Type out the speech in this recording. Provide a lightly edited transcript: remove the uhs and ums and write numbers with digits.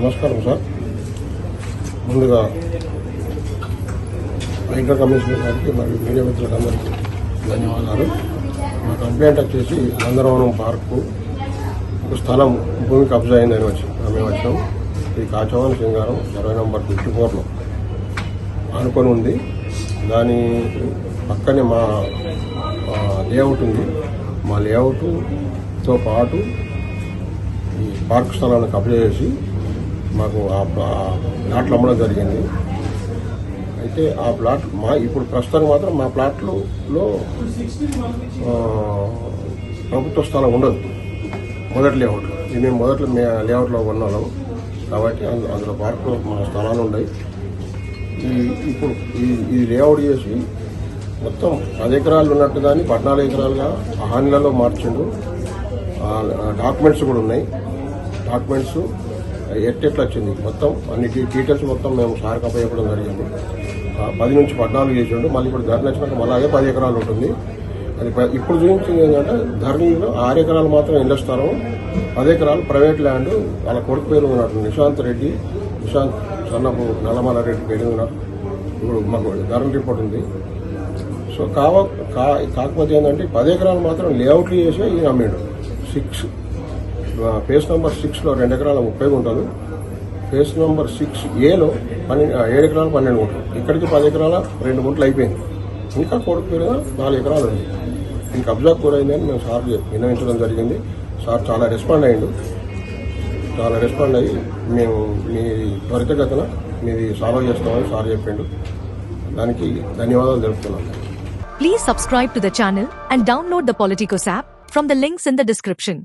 నమస్కారం సార్. ముందుగా writer commissioner గారికి మరియు మీడియా మిత్రులందరికీ ధన్యవాదాలు. మా కంప్లైంట్ వచ్చేసి నందనవనం పార్కు స్థలం భూమి కబ్జా అయిందని మేము వచ్చాం. ఈ కాచవాని సింగారం 20 నంబర్ 54లో ఆనుకొని ఉంది. దాని పక్కనే మా లేఅవుట్ ఉంది. మా లేఅవుట్తో పాటు ఈ పార్క్ స్థలాన్ని కబ్జా చేసి మాకు ఆ ప్లాట్లు అమ్మడం జరిగింది. అయితే ఆ ప్లాట్ ఇప్పుడు ప్రస్తుతానికి మాత్రం మా ప్లాట్లో ప్రభుత్వ స్థలం ఉండదు. మొదటి లేఅవుట్లో మేము లేఅవుట్లో ఉన్నాం కాబట్టి అందులో పార్కులో మా స్థలాలు ఉన్నాయి. ఇప్పుడు ఈ లేఅవుట్ చేసి మొత్తం 10 ఎకరాలు ఉన్నట్టు కానీ 14 ఎకరాలుగా హానీలలో మార్చిండు. డాక్యుమెంట్స్ కూడా ఉన్నాయి. డాక్యుమెంట్స్ ఎట్లా వచ్చింది మొత్తం అన్ని డీటెయిల్స్ మొత్తం మేము సార్కి అప్పచెప్పడం జరిగింది. 10 నుంచి 14 చేసిండు. మళ్ళీ ఇప్పుడు ధరణి వచ్చినాక మళ్ళీ అదే 10 ఎకరాలు ఉంటుంది. అది ఇప్పుడు చూపించింది ఏంటంటే ధరణిలో 6 ఎకరాలు మాత్రం ఇళ్ల స్థలం, 10 ఎకరాలు ప్రైవేట్ ల్యాండ్. వాళ్ళ కొడుకు పేరు ఉన్నట్టు నిశాంత్ సన్నపు నల్లమల రెడ్డి పేరు ఉన్నారు. ఇప్పుడు మాకు ధరణి రిపోర్ట్ ఉంది. సో కాకపోతే ఏంటంటే 10 ఎకరాలు మాత్రం లేఅవుట్లు చేసి ఈయన అమ్మాడు. ఫేస్ నెంబర్ 6లో 2 ఎకరాల 30 గుంటలు, ఫేస్ నెంబర్ 6Aలో 7 ఎకరాలు 12 గుంటలు. ఇక్కడికి 10 ఎకరాల 2 గుంటలు అయిపోయింది. ఇంకా కొడుకు పేరుగా 4 ఎకరాలు ఉంది. ఇంక కబ్జా కూరైందని మేము సార్ విన్నవించడం జరిగింది. సార్ చాలా రెస్పాండ్ అయ్యిండు. మేము మీ త్వరితగతిన మీది సాల్వ్ చేస్తామని సార్ చెప్పిండు. దానికి ధన్యవాదాలు తెలుపుతున్నాను. Please subscribe to the channel and download the Politicos app from the links in the description.